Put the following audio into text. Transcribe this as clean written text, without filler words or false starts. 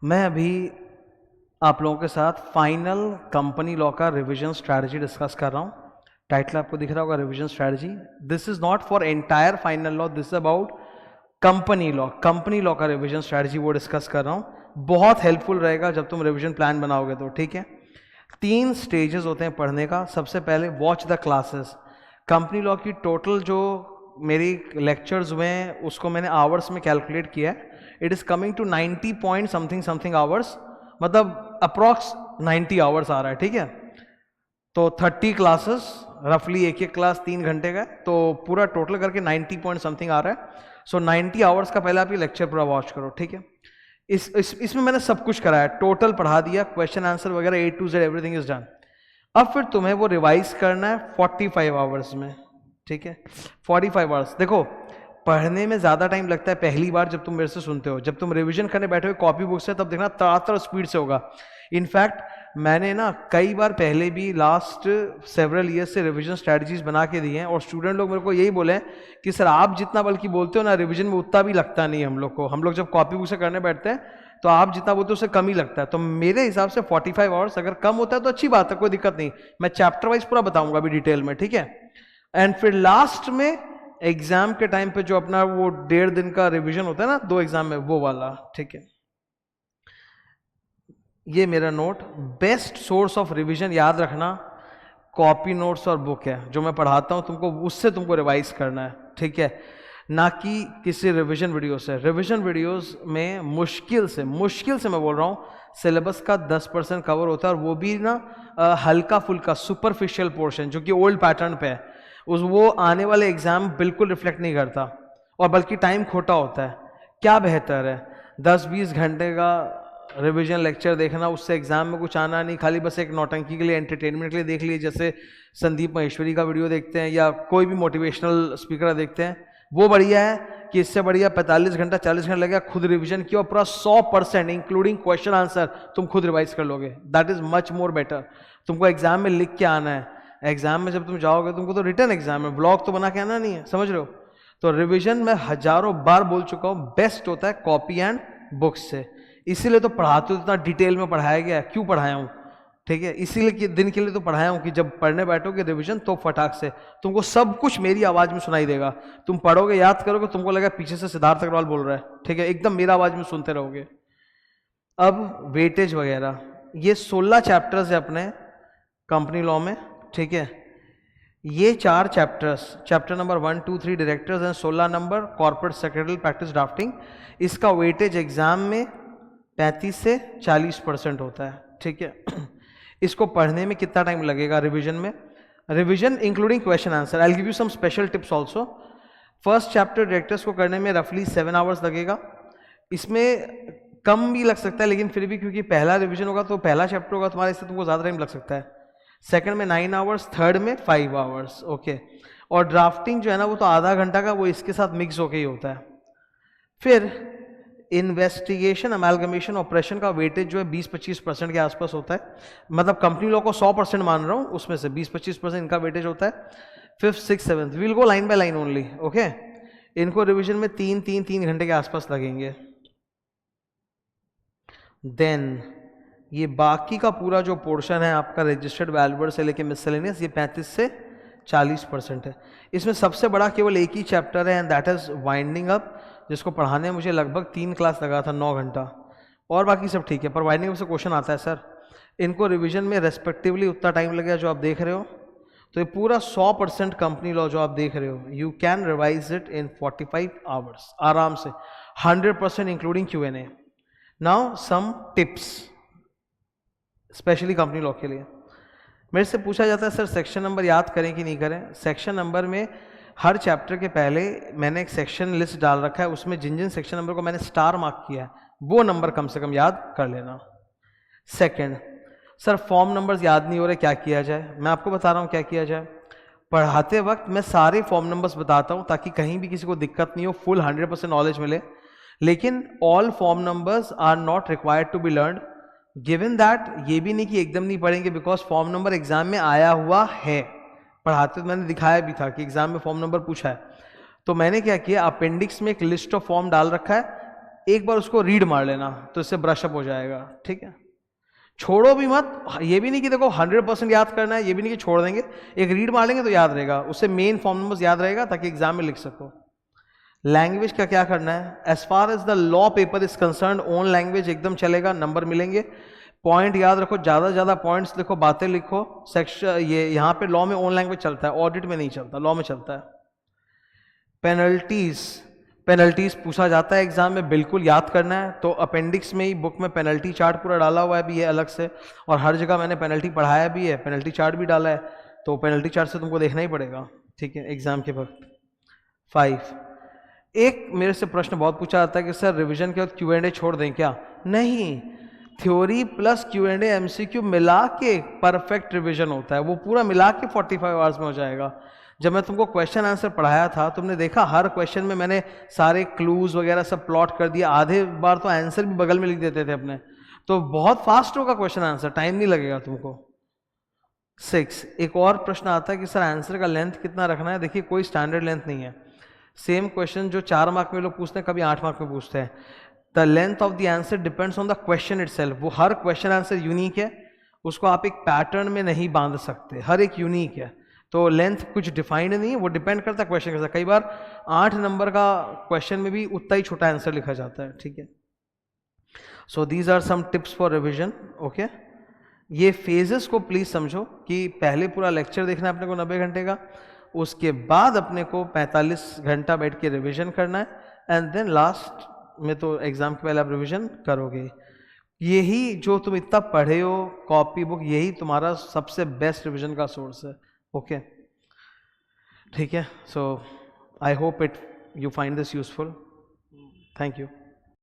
मैं अभी आप लोगों के साथ फाइनल कंपनी लॉ का रिवीजन स्ट्रैटेजी डिस्कस कर रहा हूँ। टाइटल आपको दिख रहा होगा, revision strategy. This is not for entire final law, this is about company law. Company law का रिवीजन स्ट्रैटेजी वो डिस्कस कर रहा हूँ। बहुत हेल्पफुल रहेगा जब तुम रिवीजन प्लान बनाओगे तो, ठीक है। 3 स्टेजेस होते हैं पढ़ने का। सबसे पहले watch the classes. Company law की टोटल जो मेरी लेक्चर्स हुए हैं उसको मैंने आवर्स में कैलकुलेट किया है। It is coming to 90 point something something hours, मतलब अप्रॉक्स 90 आवर्स आ रहा है, ठीक है। तो 30 क्लासेस, रफली एक एक क्लास 3 घंटे का, तो पूरा टोटल करके 90 पॉइंट समथिंग आ रहा है। सो 90 आवर्स का पहले आप ये लेक्चर पूरा वॉच करो, ठीक है। इसमें मैंने सब कुछ कराया, टोटल पढ़ा दिया, क्वेश्चन आंसर वगैरह A to Z everything is done. अब फिर तुम्हें वो रिवाइज करना है 45 आवर्स में, ठीक है। 45 आवर्स। देखो, पढ़ने में ज़्यादा टाइम लगता है पहली बार जब तुम मेरे से सुनते हो। जब तुम रिवीजन करने बैठे हो कॉपी बुक से, तब देखना तड़ातड़ स्पीड से होगा। इनफैक्ट मैंने ना कई बार पहले भी लास्ट सेवरल ईयर्स से रिवीजन स्ट्रैटेजीज बना के दी हैं, और स्टूडेंट लोग मेरे को यही बोले हैं कि सर आप जितना बल्कि बोलते हो ना रिवीजन में, उतना भी लगता नहीं हम लोग को। हम लोग जब कॉपी बुक से करने बैठते हैं तो आप जितना बोलते हो उससे कम ही लगता है। तो मेरे हिसाब से 45 आवर्स अगर कम होता है तो अच्छी बात है, कोई दिक्कत नहीं। मैं चैप्टर वाइज पूरा बताऊंगा अभी डिटेल में, ठीक है। एंड फिर लास्ट में एग्जाम के टाइम पे जो अपना वो 1.5 दिन का रिवीजन होता है ना 2 एग्जाम में, वो वाला, ठीक है। ये मेरा note. Best source of revision याद रखना, कॉपी नोट्स और बुक है जो मैं पढ़ाता हूँ तुमको, उससे तुमको रिवाइज करना है, ठीक है, ना कि किसी रिवीजन वीडियो से। रिवीजन वीडियोस में मुश्किल से मैं बोल रहा हूँ सिलेबस का 10% कवर होता है, और वो भी ना हल्का फुल्का सुपरफिशियल पोर्शन जो कि ओल्ड पैटर्न पे है, वो आने वाले एग्जाम बिल्कुल रिफ्लेक्ट नहीं करता, और बल्कि टाइम खोटा होता है। क्या बेहतर है 10-20 घंटे का रिवीजन लेक्चर देखना, उससे एग्जाम में कुछ आना नहीं, खाली बस एक नौटंकी के लिए, एंटरटेनमेंट के लिए देख लिए, जैसे संदीप महेश्वरी का वीडियो देखते हैं या कोई भी मोटिवेशनल स्पीकर देखते हैं, वो बढ़िया है कि इससे बढ़िया 45 घंटा 40 घंटा लगेगा, खुद रिवीजन किया और पूरा 100% इंक्लूडिंग क्वेश्चन आंसर तुम खुद रिवाइज कर लोगे। That is much more better. तुमको एग्जाम में लिख के आना है, एग्जाम में जब तुम जाओगे तुमको तो रिटर्न एग्जाम में ब्लॉग तो बना के आना नहीं है, समझ रहे हो। तो रिवीजन में हजारों बार बोल चुका हूं, बेस्ट होता है कॉपी एंड बुक्स से। इसीलिए तो पढ़ाते हो, इतना डिटेल में पढ़ाया गया। क्यों पढ़ाया हूँ, ठीक है, इसीलिए दिन के लिए तो पढ़ाया हूँ कि जब पढ़ने बैठोगे रिवीजन तो फटाक से तुमको सब कुछ मेरी आवाज में सुनाई देगा। तुम पढ़ोगे, याद करोगे, तुमको लगेगा पीछे से सिद्धार्थ अग्रवाल बोल रहा है, ठीक है, एकदम मेरा आवाज में सुनते रहोगे। अब वेटेज वगैरह, ये 16 चैप्टर्स है अपने कंपनी लॉ में, ठीक है। ये 4 chapters, chapter number 1, 2, 3 directors and 16 number corporate secretarial practice drafting, इसका वेटेज एग्जाम में 35 से 40% होता है, ठीक है। इसको पढ़ने में कितना टाइम लगेगा रिवीजन में, revision including question answer, I will give you some special tips also. First chapter directors को करने में रफली 7 आवर्स लगेगा। इसमें कम भी लग सकता है, लेकिन फिर भी क्योंकि पहला रिवीजन होगा तो पहला चैप्टर होगा तुम्हारा, इससे तुमको ज़्यादा टाइम लग सकता है। सेकंड में 9 आवर्स, थर्ड में 5 आवर्स, ओके। और ड्राफ्टिंग जो है ना वो तो आधा घंटा का, वो इसके साथ मिक्स होके ही होता है। फिर इन्वेस्टिगेशन, अमेलगमेशन, ऑपरेशन का वेटेज जो है 20-25% के आसपास होता है। मतलब कंपनी लॉ को 100% मान रहा हूँ, उसमें से 20-25% इनका वेटेज होता है। 5th, 6th, 7th will go line by line only, okay. इनको रिवीजन में 3 घंटे के आसपास लगेंगे। देन ये बाकी का पूरा जो पोर्शन है आपका रजिस्टर्ड वैल्यूअर से लेके मिसलेनियस, ये 35 से 40% है। इसमें सबसे बड़ा केवल एक ही चैप्टर है, and that is winding up, जिसको पढ़ाने में मुझे लगभग 3 क्लास लगा था, 9 घंटा। और बाकी सब ठीक है, पर वाइंडिंग अप से क्वेश्चन आता है सर, इनको रिवीजन में रेस्पेक्टिवली उतना टाइम लगेगा जो आप देख रहे हो। तो ये पूरा 100% कंपनी लॉ जो आप देख रहे हो, you can revise it in 45 hours आराम से, 100% including Q&A। Now some tips specially company law के लिए। मेरे से पूछा जाता है सर सेक्शन नंबर याद करें कि नहीं करें। सेक्शन नंबर में हर चैप्टर के पहले मैंने एक सेक्शन लिस्ट डाल रखा है, उसमें जिन जिन सेक्शन नंबर को मैंने स्टार मार्क किया है वो नंबर कम से कम याद कर लेना। सेकंड, सर फॉर्म नंबर्स याद नहीं हो रहे, क्या किया जाए। मैं आपको बता रहा हूँ क्या किया जाए। पढ़ाते वक्त मैं सारे फॉर्म नंबर्स बताता हूँ ताकि कहीं भी किसी को दिक्कत नहीं हो, फुल 100% नॉलेज मिले। लेकिन all form numbers are not required to be learn, given that ये भी नहीं कि एकदम नहीं पढ़ेंगे, बिकॉज फॉर्म नंबर एग्जाम में आया हुआ है। पढ़ाते तो मैंने दिखाया भी था कि एग्जाम में फॉर्म नंबर पूछा है। तो मैंने क्या किया, अपेंडिक्स में एक लिस्ट ऑफ फॉर्म डाल रखा है, एक बार उसको रीड मार लेना तो इससे ब्रशअप हो जाएगा, ठीक है। छोड़ो भी मत, ये भी नहीं कि देखो 100% याद करना है, ये भी नहीं कि छोड़ देंगे, एक रीड मार लेंगे तो याद रहेगा, उससे मेन फॉर्म नंबर्स याद रहेगा ताकि एग्जाम में लिख सको। लैंग्वेज का क्या करना है, as far as the law paper is concern own language एकदम चलेगा, नंबर मिलेंगे। पॉइंट याद रखो, ज़्यादा से ज़्यादा पॉइंट्स लिखो, बातें लिखो। सेक्शन ये यहाँ पे लॉ में ओन लैंग्वेज चलता है, ऑडिट में नहीं चलता, लॉ में चलता है। पेनल्टीज पूछा जाता है एग्जाम में, बिल्कुल याद करना है। तो अपेंडिक्स में ही बुक में पेनल्टी चार्ट पूरा डाला हुआ है भी है अलग से, और हर जगह मैंने पेनल्टी पढ़ाया भी है, पेनल्टी चार्ट भी डाला है, तो पेनल्टी चार्ट से तुमको देखना ही पड़ेगा, ठीक है, एग्जाम के वक्त। 5, एक मेरे से प्रश्न बहुत पूछा जाता है कि सर रिवीजन के वक्त Q&A छोड़ दें क्या? नहीं, थ्योरी प्लस Q&A MCQ मिला के परफेक्ट रिवीजन होता है, वो पूरा मिला के 45 आवर्स में हो जाएगा। जब मैं तुमको क्वेश्चन आंसर पढ़ाया था, तुमने देखा हर क्वेश्चन में मैंने सारे क्लूज वगैरह सब प्लॉट कर दिया, आधे बार तो आंसर भी बगल में लिख देते थे अपने, तो बहुत फास्ट होगा क्वेश्चन आंसर, टाइम नहीं लगेगा तुमको। 6, एक और प्रश्न आता है कि सर आंसर का लेंथ कितना रखना है? देखिए कोई स्टैंडर्ड लेंथ नहीं है, सेम क्वेश्चन जो 4 मार्क में लोग पूछते हैं कभी 8 मार्क में पूछते हैं। The length of the answer depends on the question itself, वो हर क्वेश्चन आंसर यूनिक है, उसको आप एक पैटर्न में नहीं बांध सकते, हर एक यूनिक है, तो लेंथ कुछ डिफाइंड नहीं है, वो डिपेंड करता है क्वेश्चन के साथ। कई बार 8 नंबर का क्वेश्चन में भी उतना ही छोटा आंसर लिखा जाता है, ठीक है। So these are some tips for revision, okay. ये फेजेस को प्लीज समझो कि पहले पूरा लेक्चर देखना है अपने को 90 घंटे का, उसके बाद अपने को 45 घंटा बैठ के रिविजन करना है, एंड देन लास्ट में तो एग्जाम के पहले आप रिविजन करोगे। यही जो तुम इतना पढ़े हो कॉपी बुक, यही तुम्हारा सबसे बेस्ट रिविजन का सोर्स है, ओके, ठीक है। So I hope it you find this useful, thank you.